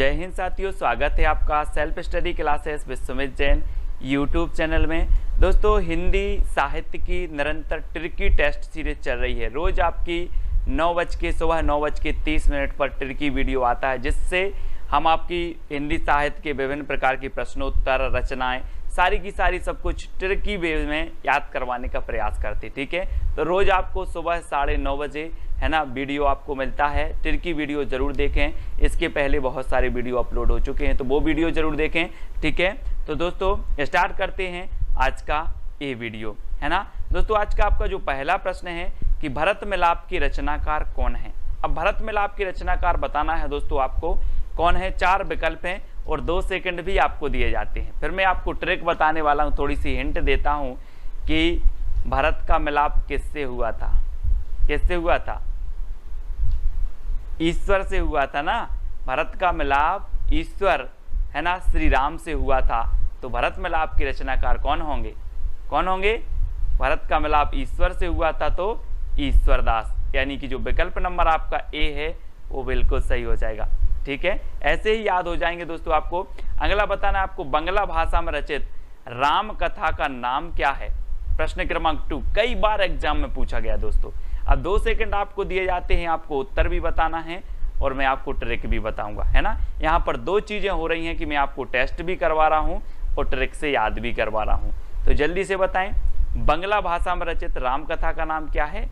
जय हिंद साथियों, स्वागत है आपका self study classes with Sumit Jain YouTube channel में। दोस्तों, हिंदी साहित्य की निरंतर ट्रिकी टेस्ट सीरीज चल रही है। रोज आपकी सुबह 9:30 पर ट्रिकी वीडियो आता है, जिससे हम आपकी हिंदी साहित्य के विभिन्न प्रकार की प्रश्नोत्तर, रचनाएं, सारी की सारी सब कुछ ट्रिकी वे में याद करवाने का प्रयास करते। ठीक है, तो रोज आपको सुबह 9:30 बजे है ना वीडियो आपको मिलता है। ट्रिकी वीडियो जरूर देखें, इसके पहले बहुत सारे वीडियो अपलोड हो चुके हैं, तो वो वीडियो जरूर देखें। ठीक है, तो दोस्तों स्टार्ट करते हैं आज का ये वीडियो, है ना। दोस्तों, आज का आपका जो पहला प्रश्न है कि भरत मिलाप की रचनाकार कौन है। अब भरत मिलाप की रचनाकार बताना है दोस्तों आपको कौन है। 4 विकल्प हैं और 2 सेकंड भी आपको दिए जाते हैं। फिर मैं आपको ट्रिक बताने वाला हूँ, थोड़ी सी हिंट देता हूँ कि भरत का मिलाप किससे हुआ था। किससे हुआ था? ईश्वर से हुआ था ना। भरत का मिलाप ईश्वर, है ना, श्री राम से हुआ था। तो भरत मिलाप के रचनाकार कौन होंगे? कौन होंगे? भरत का मिलाप ईश्वर से हुआ था, तो ईश्वरदास, यानी कि जो विकल्प नंबर आपका ए है वो बिल्कुल सही हो जाएगा। ठीक है, ऐसे ही याद हो जाएंगे दोस्तों आपको। अगला बताना है आपको, बांग्ला भाषा में रचित राम कथा का नाम क्या है। प्रश्न क्रमांक 2 कई बार एग्जाम में पूछा गया दोस्तों। अब 2 सेकंड आपको दिए जाते हैं, आपको उत्तर भी बताना है और मैं आपको ट्रिक भी बताऊंगा, है ना। यहाँ पर 2 चीजें हो रही हैं कि मैं आपको टेस्ट भी करवा रहा हूँ और ट्रिक से याद भी करवा रहा हूँ। तो जल्दी से बताएं, बांग्ला भाषा में रचित राम कथा का नाम क्या है।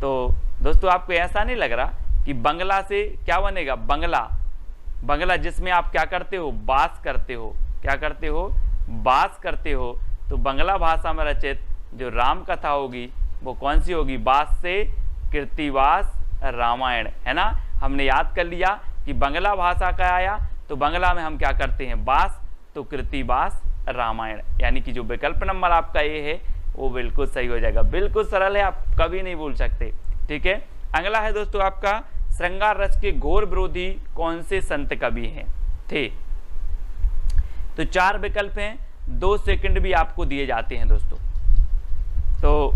तो दोस्तों, आपको ऐसा नहीं लग रहा कि बांग्ला से क्या बनेगा? बांग्ला जिसमें आप क्या करते हो? बास करते हो। क्या करते हो? बास करते हो। तो बांग्ला भाषा में रचित जो राम कथा होगी वो कौन सी होगी? बास से कृतिवास रामायण, है ना। हमने याद कर लिया कि बांग्ला भाषा का आया तो बांग्ला में हम क्या करते हैं? बास, तो कृतिवास रामायण, यानी कि जो विकल्प नंबर आपका ये है वो बिल्कुल सही हो जाएगा। बिल्कुल सरल है, आप कभी नहीं भूल सकते। ठीक है, अगला है दोस्तों आपका, श्रृंगार रस के घोर विरोधी कौन से संत कवि हैं थे। तो 4 विकल्प हैं, 2 सेकंड भी आपको दिए जाते हैं दोस्तों। तो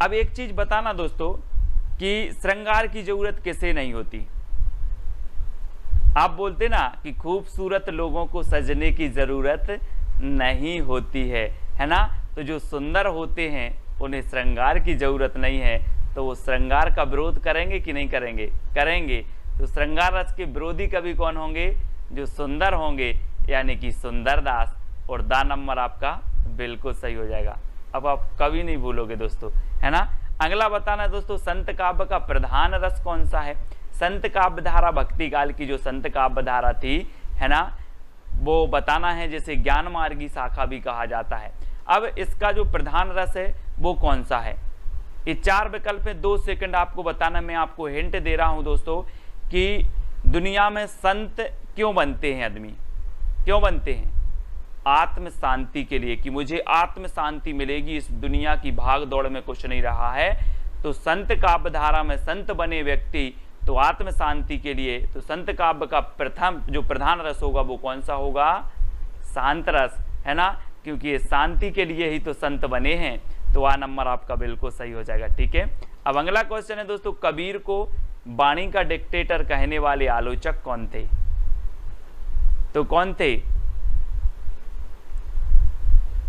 अब एक चीज बताना दोस्तों कि श्रृंगार की जरूरत किसे नहीं होती। आप बोलते ना कि खूबसूरत लोगों को सजने की जरूरत नहीं होती है ना। तो जो सुंदर होते हैं उन्हें श्रृंगार की जरूरत नहीं है, तो वो श्रृंगार का विरोध करेंगे कि नहीं करेंगे? करेंगे। तो श्रृंगार रस के विरोधी कवि कौन होंगे? जो सुंदर होंगे, यानी कि सुंदरदास। और दा नंबर आपका बिल्कुल सही हो जाएगा। अब आप कभी नहीं भूलोगे दोस्तों, है ना। अगला बताना है दोस्तों, संत काव्य का प्रधान रस कौन सा है। संत काव्य धारा भक्ति काल की जो संत काव्य धारा थी, है ना, वो बताना है, जिसे ज्ञान मार्गी शाखा भी कहा जाता है। अब इसका जो प्रधान रस है वो कौन सा है। ये 4 विकल्प में 2 सेकंड आपको बताना। मैं आपको हिंट दे रहा हूं दोस्तों कि दुनिया में संत क्यों बनते हैं? आदमी क्यों बनते हैं? आत्म शांति के लिए, कि मुझे आत्म शांति मिलेगी, इस दुनिया की भाग दौड़ में कुछ नहीं रहा है। तो संत काव्य धारा में संत बने व्यक्ति तो आत्म शांति के लिए। तो संत काव्य का प्रथम जो प्रधान रस होगा वो कौन सा होगा? शांत रस, है ना, क्योंकि ये शांति के लिए ही तो संत बने हैं। तो आ नंबर आपका बिल्कुल सही हो जाएगा। ठीक है, अब अगला क्वेश्चन है दोस्तों, कबीर को वाणी का डिक्टेटर कहने वाले आलोचक कौन थे। तो कौन थे?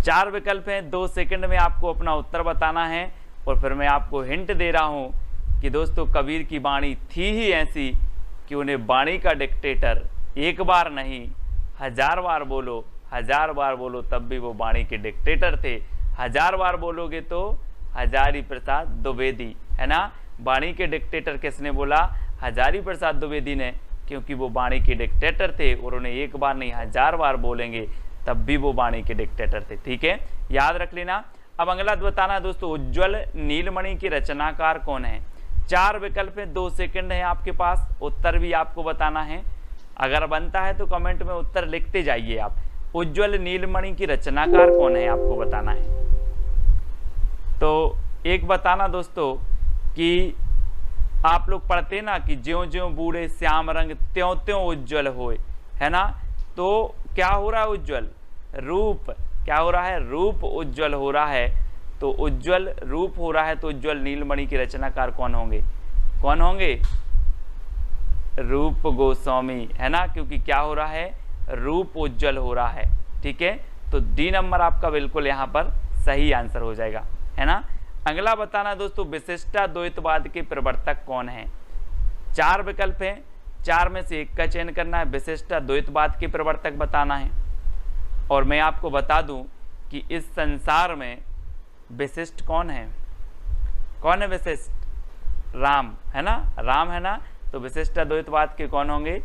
4 विकल्प हैं, 2 सेकंड में आपको अपना उत्तर बताना है। और फिर मैं आपको हिंट दे रहा हूं कि दोस्तों कबीर की वाणी थी ही ऐसी कि उन्हें वाणी का डिक्टेटर एक बार नहीं 1000 बार बोलो, 1000 बार बोलो तब भी वो वाणी के डिक्टेटर थे। 1000 बार बोलोगे तो हजारी प्रसाद द्विवेदी, है ना। वाणी के डिक्टेटर किसने बोला? हजारी प्रसाद द्विवेदी ने, क्योंकि वो वाणी के डिक्टेटर थे और उन्हें एक बार नहीं 1000 बार बोलेंगे तब भी वो वाणी के डिक्टेटर थे। ठीक है, याद रख लेना। अब अगला बताना दोस्तों, उज्ज्वल नीलमणि के रचनाकार कौन है। 4 विकल्प है, 2 सेकंड है आपके पास, उत्तर भी आपको बताना है। अगर बनता है तो कमेंट में उत्तर लिखते जाइए आप। उज्ज्वल नीलमणि की रचनाकार कौन है आपको बताना है। तो एक बताना दोस्तों कि आप लोग पढ़ते ना कि ज्यों ज्यों बूढ़े श्याम रंग त्यों त्यों उज्ज्वल होए, है ना। तो क्या हो रहा है? उज्ज्वल रूप, क्या हो रहा है? रूप उज्ज्वल हो रहा है। तो उज्ज्वल रूप हो रहा है, तो उज्ज्वल नीलमणि के रचनाकार कौन होंगे? कौन होंगे? रूप गोस्वामी, है ना, क्योंकि क्या हो रहा है, रूप उज्जवल हो रहा है। ठीक है, तो डी नंबर आपका बिल्कुल यहाँ पर सही आंसर हो जाएगा, है ना। अगला बताना दोस्तों, विशिष्टाद्वैतवाद के प्रवर्तक कौन है। 4 विकल्प हैं, 4 में से एक का चयन करना है, विशिष्टाद्वैतवाद के प्रवर्तक बताना है। और मैं आपको बता दूं कि इस संसार में विशिष्ट कौन है, कौन है विशिष्ट, राम, है ना, राम, है ना। तो विशिष्टाद्वैतवाद के कौन होंगे,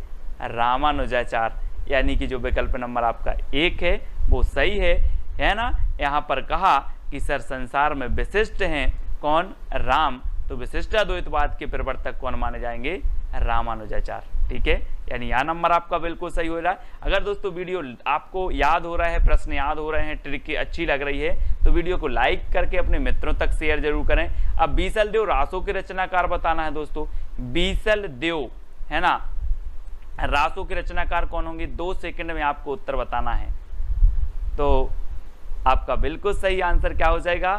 रामानुजाचार्य, यानी कि जो विकल्प नंबर आपका 1 है वो सही है ना। यहाँ पर कहा कि सर संसार में विशिष्ट हैं कौन, राम, तो विशिष्टाद्वैतवाद के प्रवर्तक कौन माने जाएंगे, रामानुजाचार्य। ठीक है, यानी यह नंबर आपका बिल्कुल सही हो रहा है। अगर दोस्तों वीडियो आपको याद हो रहा है, प्रश्न याद हो रहे हैं, ट्रिक अच्छी लग रही है, तो वीडियो को लाइक करके अपने मित्रों तक शेयर जरूर करें। अब बीसल देव रासों के रचनाकार बताना है दोस्तों, बीसल देव, है ना, रासों के रचनाकार कौन होंगे, 2 सेकंड में आपको उत्तर बताना है। तो आपका बिल्कुल सही आंसर क्या हो जाएगा,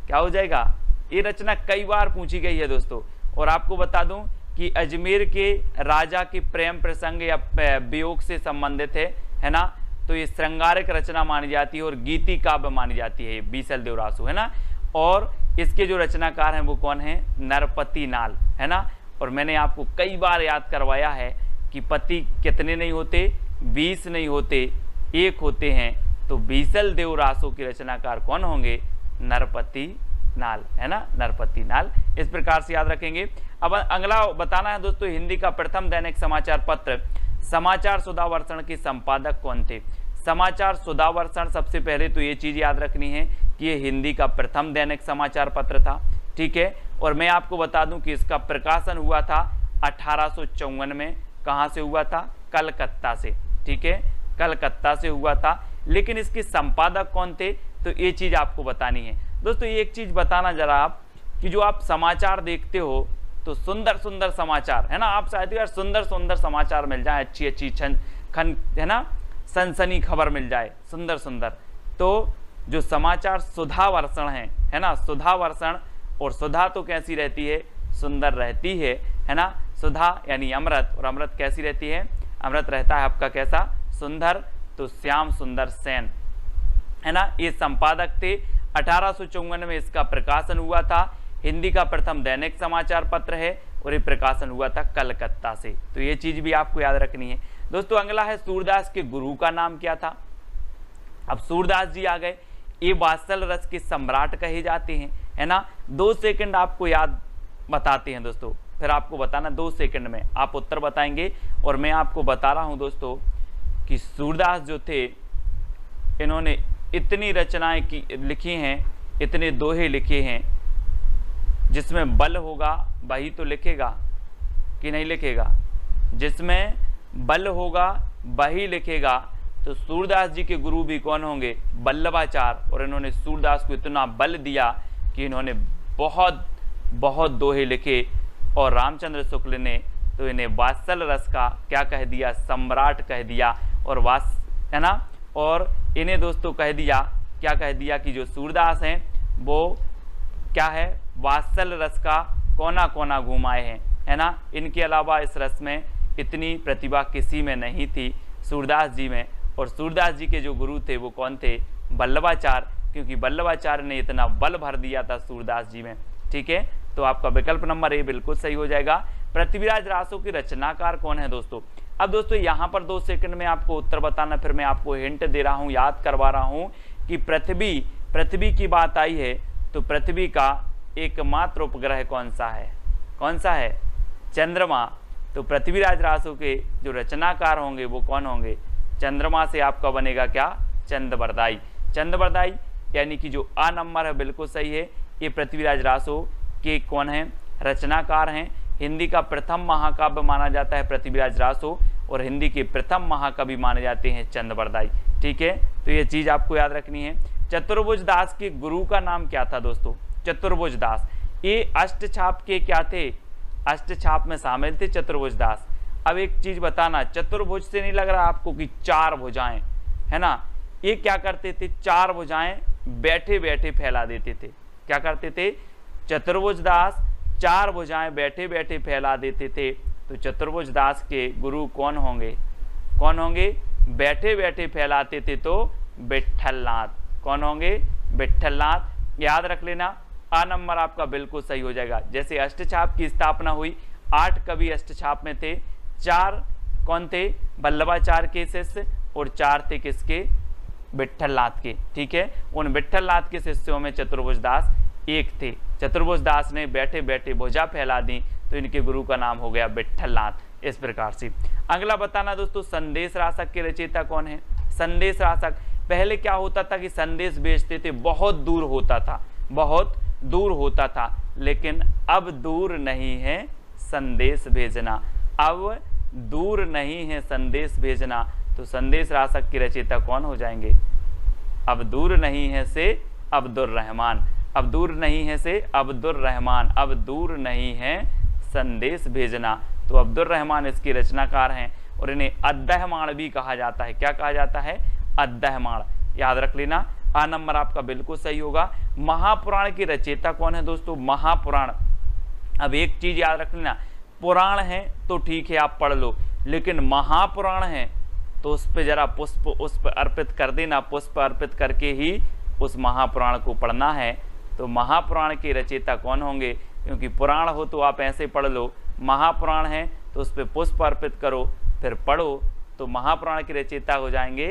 क्या हो जाएगा, ये रचना कई बार पूछी गई है दोस्तों। और आपको बता दूं कि अजमेर के राजा के प्रेम प्रसंग या वियोग से संबंधित है ना। तो ये श्रृंगारिक रचना मानी जाती है और गीति काव्य मानी जाती है, बीसल देव रासो, है ना। और इसके जो रचनाकार हैं वो कौन है, नरपति नाल, है ना। और मैंने आपको कई बार याद करवाया है कि पति कितने नहीं होते, 20 नहीं होते, 1 होते हैं। तो बीसल देव रासो के रचनाकार कौन होंगे, नरपति नाल, है ना, नरपति नाल। इस प्रकार से याद रखेंगे। अब अगला बताना है दोस्तों, हिंदी का प्रथम दैनिक समाचार पत्र समाचार सुधावर्षण के संपादक कौन थे। समाचार सुधावर्षण, सबसे पहले तो ये चीज याद रखनी है कि ये हिंदी का प्रथम दैनिक समाचार पत्र था। ठीक है, और मैं आपको बता दूं कि इसका प्रकाशन हुआ था 1854 में। कहाँ से हुआ था, कलकत्ता से। ठीक है, कलकत्ता से हुआ था। लेकिन इसके संपादक कौन थे, तो ये चीज आपको बतानी है दोस्तों। एक चीज बताना जरा आप, कि जो आप समाचार देखते हो तो सुंदर सुंदर समाचार, है ना, आप चाहते हो यार सुंदर सुंदर समाचार मिल जाए, अच्छी अच्छी खन, है ना, सनसनी खबर मिल जाए, सुंदर सुंदर। तो जो समाचार सुधावर्षण है ना, सुधावर्षण, और सुधा तो कैसी रहती है, सुंदर रहती है ना। सुधा यानी अमृत, और अमृत कैसी रहती है, अमृत रहता है आपका कैसा, सुंदर। तो श्याम सुंदर सेन, है ना, ये संपादक थे। 1854 में इसका प्रकाशन हुआ था। हिंदी का प्रथम दैनिक समाचार पत्र है और ये प्रकाशन हुआ था कलकत्ता से। तो ये चीज भी आपको याद रखनी है दोस्तों। अगला है, सूरदास के गुरु का नाम क्या था। अब सूरदास जी आ गए, ये वात्सल रस के सम्राट कहे जाते हैं, है ना। 2 सेकंड आपको याद बताते हैं दोस्तों, फिर आपको बताना 2 सेकंड में आप उत्तर बताएंगे। और मैं आपको बता रहा हूं दोस्तों कि सूरदास जो थे, इन्होंने इतनी रचनाएं लिखी हैं, इतने दोहे लिखे हैं, जिसमें बल होगा वही तो लिखेगा कि नहीं लिखेगा, जिसमें बल होगा वही लिखेगा। तो सूरदास जी के गुरु भी कौन होंगे, वल्लभाचार्य। और इन्होंने सूरदास को इतना बल दिया कि इन्होंने बहुत बहुत दोहे लिखे। और रामचंद्र शुक्ल ने तो इन्हें वात्सल रस का क्या कह दिया, सम्राट कह दिया। और है ना, और इन्हें दोस्तों कह दिया, क्या कह दिया कि जो सूरदास हैं वो क्या है, वात्सल रस का कोना कोना घुमाए हैं, है ना। इनके अलावा इस रस में इतनी प्रतिभा किसी में नहीं थी, सूरदास जी में। और सूरदास जी के जो गुरु थे वो कौन थे, वल्लभाचार्य, क्योंकि वल्लभाचार्य ने इतना बल भर दिया था सूरदास जी में। ठीक है, तो आपका विकल्प नंबर ए बिल्कुल सही हो जाएगा। पृथ्वीराज रासों के रचनाकार कौन है दोस्तों। अब दोस्तों यहाँ पर 2 सेकंड में आपको उत्तर बताना, फिर मैं आपको हिंट दे रहा हूँ, याद करवा रहा हूँ कि पृथ्वी की बात आई है तो पृथ्वी का एकमात्र उपग्रह कौन सा है, कौन सा है, चंद्रमा। तो पृथ्वीराज रासों के जो रचनाकार होंगे वो कौन होंगे, चंद्रमा से आपका बनेगा क्या, चंद्रबरदाई। चंद्रबरदाई यानी कि जो आ नंबर है बिल्कुल सही है। ये पृथ्वीराज रासो के कौन है, रचनाकार हैं। हिंदी का प्रथम महाकाव्य माना जाता है पृथ्वीराज रासो, और हिंदी के प्रथम महाकवि माने जाते हैं चंद्रबरदाई। ठीक है, तो ये चीज आपको याद रखनी है। चतुर्भुज दास के गुरु का नाम क्या था दोस्तों, चतुर्भुज दास। ये अष्टछाप के क्या थे, अष्टछाप में शामिल थे चतुर्भुज दास। अब एक चीज बताना, चतुर्भुज से नहीं लग रहा आपको कि 4 भुजाएं, है ना। ये क्या करते थे, 4 भुजाएं बैठे बैठे फैला देते थे। क्या करते थे, चतुर्भुज दास 4 भुजाएं बैठे बैठे फैला देते थे। तो चतुर्भुज दास के गुरु कौन होंगे? कौन होंगे? बैठे बैठे फैलाते थे तो विट्ठलनाथ। कौन होंगे? विट्ठलनाथ। याद रख लेना, आ नंबर आपका बिल्कुल सही हो जाएगा। जैसे अष्टछाप की स्थापना हुई, 8 कवि अष्टछाप में थे, 4 कौन थे? वल्लभाचार्य के शिष्य, और 4 थे किसके? विट्ठलनाथ के। ठीक है, उन विट्ठलनाथ के शिष्यों में चतुर्भुज दास एक थे। चतुर्भुज दास ने बैठे बैठे भुजा फैला दी, तो इनके गुरु का नाम हो गया विट्ठलनाथ। इस प्रकार से अगला बताना दोस्तों, संदेश रासक के रचयिता कौन है? संदेश रासक, पहले क्या होता था कि संदेश भेजते थे, बहुत दूर होता था, बहुत दूर होता था, लेकिन अब दूर नहीं है संदेश भेजना, अब दूर नहीं है संदेश भेजना। तो संदेश रासक की रचयिता कौन हो जाएंगे? अब दूर नहीं है से अब्दुर रहमान, अब दूर नहीं है से अब्दुर रहमान, अब दूर नहीं है संदेश भेजना। तो अब्दुर रहमान इसके रचनाकार हैं, और इन्हें अद्दहमाण भी कहा जाता है। क्या कहा जाता है? अद्दहमाण। याद रख लेना, आ नंबर आपका बिल्कुल सही होगा। महापुराण की रचयिता कौन है दोस्तों? महापुराण। अब एक चीज याद रख लेना, पुराण है तो ठीक है आप पढ़ लो, लेकिन महापुराण है तो उस पर जरा पुष्प उस पर अर्पित कर देना, पुष्प अर्पित करके ही उस महापुराण को पढ़ना है। तो महापुराण के रचयिता कौन होंगे? क्योंकि पुराण हो तो आप ऐसे पढ़ लो, महापुराण है तो उस पर पुष्प अर्पित करो फिर पढ़ो, तो महापुराण के रचयिता हो जाएंगे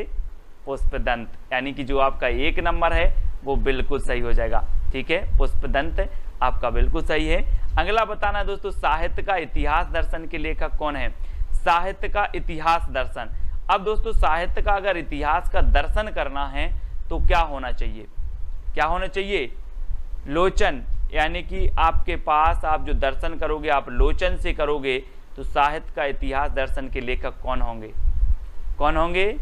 पुष्पदंत। यानी कि जो आपका 1 नंबर है वो बिल्कुल सही हो जाएगा। ठीक है, पुष्पदंत आपका बिल्कुल सही है। अगला बताना है दोस्तों, साहित्य का इतिहास दर्शन के लेखक कौन है? साहित्य का इतिहास दर्शन। अब दोस्तों साहित्य का अगर इतिहास का दर्शन करना है तो क्या होना चाहिए? क्या होना चाहिए? लोचन। यानी कि आपके पास आप जो दर्शन करोगे आप लोचन से करोगे, तो साहित्य का इतिहास दर्शन के लेखक कौन होंगे? कौन होंगे?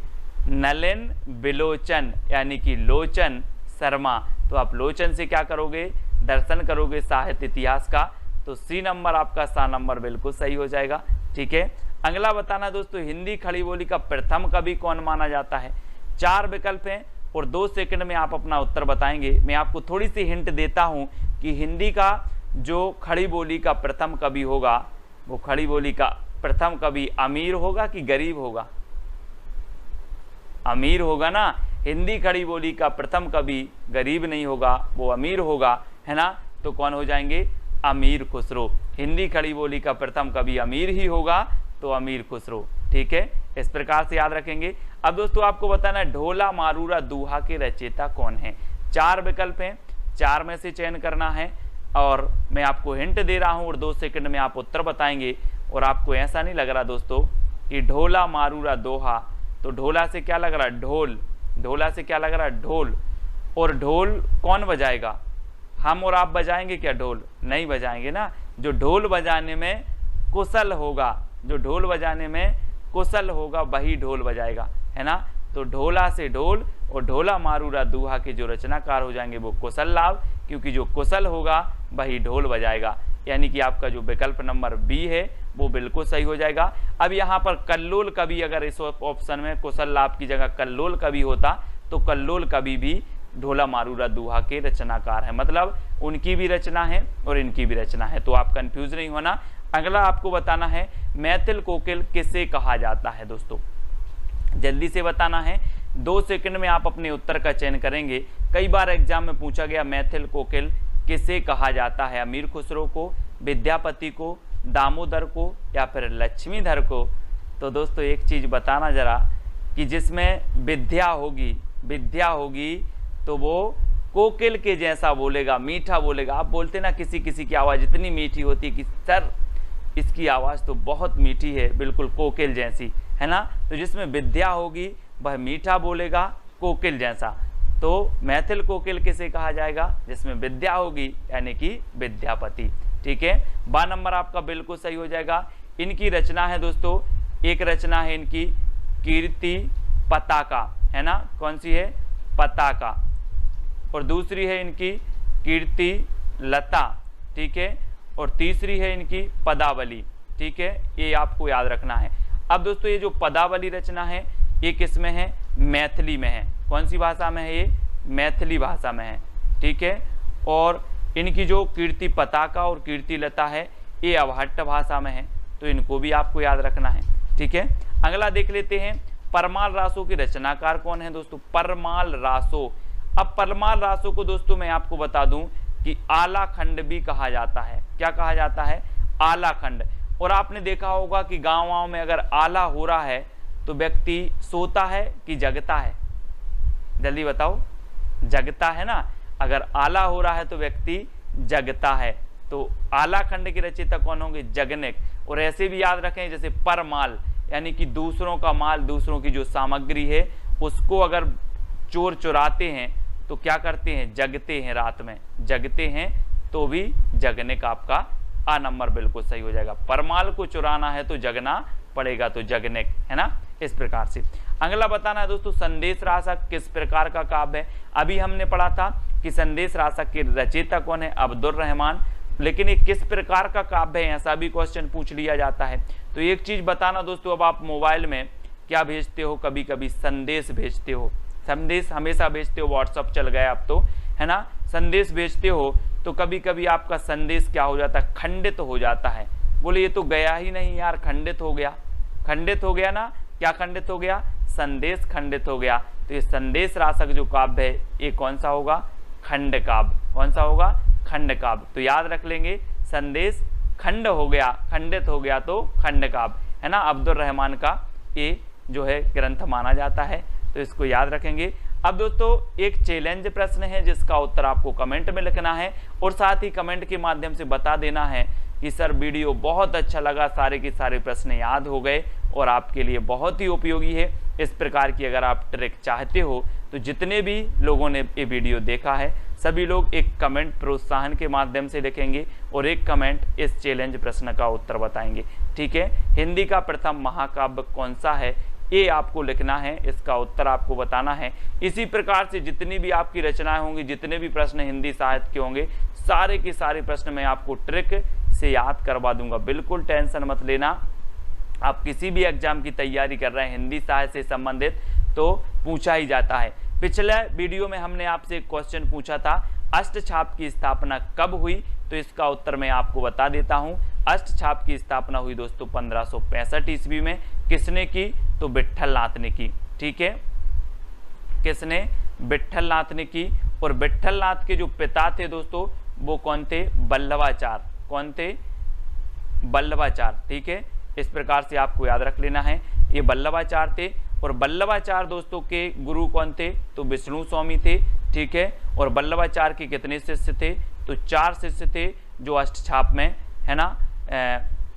नलिन बिलोचन, यानी कि लोचन शर्मा। तो आप लोचन से क्या करोगे? दर्शन करोगे साहित्य इतिहास का। तो सी नंबर आपका सा नंबर बिल्कुल सही हो जाएगा। ठीक है, अगला बताना दोस्तों, हिंदी खड़ी बोली का प्रथम कवि कौन माना जाता है? 4 विकल्प हैं और 2 सेकंड में आप अपना उत्तर बताएंगे। मैं आपको थोड़ी सी हिंट देता हूं कि हिंदी का जो खड़ी बोली का प्रथम कवि होगा, वो खड़ी बोली का प्रथम कवि अमीर होगा कि गरीब होगा? अमीर होगा ना। हिंदी खड़ी बोली का प्रथम कवि गरीब नहीं होगा, वो अमीर होगा, है ना। तो कौन हो जाएंगे? अमीर खुसरो। हिंदी खड़ी बोली का प्रथम कवि अमीर ही होगा, तो अमीर खुसरो। ठीक है, इस प्रकार से याद रखेंगे। अब दोस्तों आपको बताना है ढोला मारूरा दोहा के रचयिता कौन है? 4 विकल्प हैं, 4 में से चयन करना है, और मैं आपको हिंट दे रहा हूं और 2 सेकंड में आप उत्तर बताएंगे। और आपको ऐसा नहीं लग रहा दोस्तों कि ढोला मारूरा दोहा, तो ढोला से क्या लग रहा है? ढोल। ढोला से क्या लग रहा है? ढोल। और ढोल कौन बजाएगा? हम और आप बजाएंगे क्या ढोल? नहीं बजाएंगे ना। जो ढोल बजाने में कुशल होगा, जो ढोल बजाने में कुशल होगा वही ढोल बजाएगा, है ना। तो ढोला से ढोल, और ढोला मारूरा दोहा के जो रचनाकार हो जाएंगे वो कुशल लाभ, क्योंकि जो कुशल होगा वही ढोल बजाएगा। यानी कि आपका जो विकल्प नंबर बी है वो बिल्कुल सही हो जाएगा। अब यहाँ पर कल्लोल कवि, अगर इस ऑप्शन में कुशल लाभ की जगह कल्लोल कवि होता तो कल्लोल कवि भी ढोला मारूरा दोहा के रचनाकार है, मतलब उनकी भी रचना है और इनकी भी रचना है। तो आप कंफ्यूज नहीं होना। अगला आपको बताना है मैथिल कोकिल किसे कहा जाता है दोस्तों? जल्दी से बताना है, 2 सेकंड में आप अपने उत्तर का चयन करेंगे। कई बार एग्जाम में पूछा गया मैथिल कोकिल किसे कहा जाता है? अमीर खुसरो को, विद्यापति को, दामोदर को, या फिर लक्ष्मीधर को? तो दोस्तों एक चीज बताना जरा कि जिसमें विद्या होगी तो वो कोकिल के जैसा बोलेगा, मीठा बोलेगा। आप बोलते ना किसी किसी की आवाज़ इतनी मीठी होती है कि सर इसकी आवाज़ तो बहुत मीठी है, बिल्कुल कोकिल जैसी, है ना। तो जिसमें विद्या होगी वह मीठा बोलेगा कोकिल जैसा। तो मैथिल कोकिल किसे कहा जाएगा? जिसमें विद्या होगी, यानी कि विद्यापति। ठीक है, 12 नंबर आपका बिल्कुल सही हो जाएगा। इनकी रचना है दोस्तों, एक रचना है इनकी कीर्ति पताका, है ना। कौन सी है? पताका। और दूसरी है इनकी कीर्ति लता, ठीक है। और तीसरी है इनकी पदावली, ठीक है। ये आपको याद रखना है। अब दोस्तों ये जो पदावली रचना है ये किस में है? मैथिली में है। कौन सी भाषा में है? ये मैथिली भाषा में है, ठीक है। और इनकी जो कीर्ति पताका और कीर्ति लता है ये अवहट्ट भाषा में है, तो इनको भी आपको याद रखना है। ठीक है, अगला देख लेते हैं, परमाल रासों के रचनाकार कौन है दोस्तों? परमाल रासो। अब परमाल रासो को दोस्तों मैं आपको बता दूं कि आला खंड भी कहा जाता है। क्या कहा जाता है? आला खंड। और आपने देखा होगा कि गाँव में अगर आला हो रहा है तो व्यक्ति सोता है कि जगता है? जल्दी बताओ, जगता है ना। अगर आला हो रहा है तो व्यक्ति जगता है। तो आला खंड के रचयिता कौन होंगे? जगनेक। और ऐसे भी याद रखें जैसे परमाल, यानी कि दूसरों का माल, दूसरों की जो सामग्री है उसको अगर चोर चुराते हैं तो क्या करते हैं? जगते हैं, रात में जगते हैं, तो भी जगने का आपका आ नंबर बिल्कुल सही हो जाएगा। परमाल को चुराना है तो जगना पड़ेगा, तो जगने, है ना। इस प्रकार से अगला बताना है दोस्तों, संदेश रासक किस प्रकार का काव्य है? अभी हमने पढ़ा था कि संदेश रासक के रचयिता कौन है? अब्दुल रहमान। लेकिन ये किस प्रकार का काव्य है, ऐसा भी क्वेश्चन पूछ लिया जाता है। तो एक चीज बताना दोस्तों, अब आप मोबाइल में क्या भेजते हो? कभी कभी संदेश भेजते हो। संदेश हमेशा भेजते हो, व्हाट्सअप चल गया अब तो, है ना। संदेश भेजते हो तो कभी कभी आपका संदेश क्या हो जाता है? खंडित हो जाता है। बोले ये तो गया ही नहीं यार, खंडित हो गया। खंडित हो गया ना। क्या खंडित हो गया? संदेश खंडित हो गया। तो ये संदेश रासक जो काव्य है ये कौन सा होगा? खंड काव्य। कौन सा होगा? खंड काव्य। तो याद रख लेंगे, संदेश खंड हो गया, खंडित हो गया तो खंड काव्य, है ना। अब्दुल रहमान का ये जो है ग्रंथ माना जाता है, तो इसको याद रखेंगे। अब दोस्तों एक चैलेंज प्रश्न है जिसका उत्तर आपको कमेंट में लिखना है और साथ ही कमेंट के माध्यम से बता देना है कि सर वीडियो बहुत अच्छा लगा, सारे के सारे प्रश्न याद हो गए और आपके लिए बहुत ही उपयोगी है। इस प्रकार की अगर आप ट्रिक चाहते हो तो जितने भी लोगों ने ये वीडियो देखा है सभी लोग एक कमेंट प्रोत्साहन के माध्यम से लिखेंगे और एक कमेंट इस चैलेंज प्रश्न का उत्तर बताएंगे। ठीक है, हिंदी का प्रथम महाकाव्य कौन सा है ये आपको लिखना है, इसका उत्तर आपको बताना है। इसी प्रकार से जितनी भी आपकी रचनाएं होंगी, जितने भी प्रश्न हिंदी साहित्य के होंगे, सारे के सारे प्रश्न मैं आपको ट्रिक से याद करवा दूंगा। बिल्कुल टेंशन मत लेना। आप किसी भी एग्जाम की तैयारी कर रहे हैं हिंदी साहित्य से संबंधित तो पूछा ही जाता है। पिछले वीडियो में हमने आपसे एक क्वेश्चन पूछा था, अष्टछाप की स्थापना कब हुई? तो इसका उत्तर मैं आपको बता देता हूं। अष्टछाप की स्थापना हुई दोस्तों 1565 ईस्वी में। किसने की? तो विट्ठलनाथ ने की। ठीक है, किसने? विट्ठलनाथ ने की। और विट्ठलनाथ के जो पिता थे दोस्तों वो कौन थे? बल्लभाचार्य। कौन थे? बल्लभाचार्य। ठीक है, इस प्रकार से आपको याद रख लेना है, ये बल्लभाचार्य थे। और बल्लभाचार्य दोस्तों के गुरु कौन थे? तो विष्णु स्वामी थे। ठीक है, और बल्लभाचार्य के कितने शिष्य थे? तो 4 शिष्य थे जो अष्टछाप में, है ना,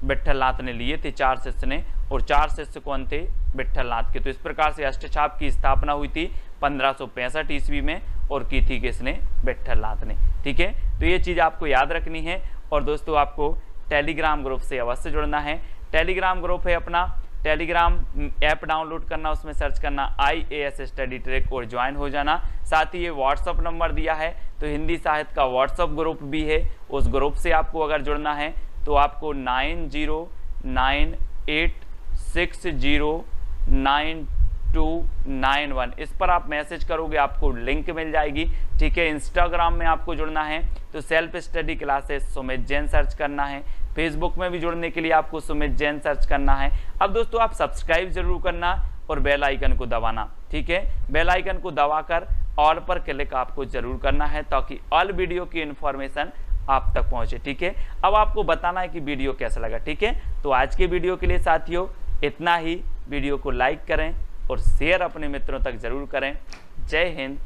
विट्ठलनाथ ने लिए थे 4 शिष्य ने। और 4 शिष्य कौन थे? विट्ठलनाथ के। तो इस प्रकार से अष्टछाप की स्थापना हुई थी 1565 ईस्वी में और की थी किसने? विट्ठलनाथ ने। ठीक है, तो ये चीज़ आपको याद रखनी है। और दोस्तों आपको टेलीग्राम ग्रुप से अवश्य जुड़ना है। टेलीग्राम ग्रुप है अपना, टेलीग्राम ऐप डाउनलोड करना, उसमें सर्च करना IAS स्टडी ट्रैक और ज्वाइन हो जाना। साथ ही ये व्हाट्सअप नंबर दिया है, तो हिंदी साहित्य का व्हाट्सअप ग्रुप भी है। उस ग्रुप से आपको अगर जुड़ना है तो आपको 9098609291 इस पर आप मैसेज करोगे, आपको लिंक मिल जाएगी। ठीक है, इंस्टाग्राम में आपको जुड़ना है तो self study classes Sumit Jain search करना है। फेसबुक में भी जुड़ने के लिए आपको सुमित जैन सर्च करना है। अब दोस्तों आप सब्सक्राइब जरूर करना और बेल आइकन को दबाना। ठीक है, बेल आइकन को दबाकर ऑल पर क्लिक आपको जरूर करना है ताकि ऑल वीडियो की इन्फॉर्मेशन आप तक पहुंचे। ठीक है, अब आपको बताना है कि वीडियो कैसा लगा। ठीक है, तो आज के वीडियो के लिए साथियों इतना ही। वीडियो को लाइक करें और शेयर अपने मित्रों तक जरूर करें। जय हिंद,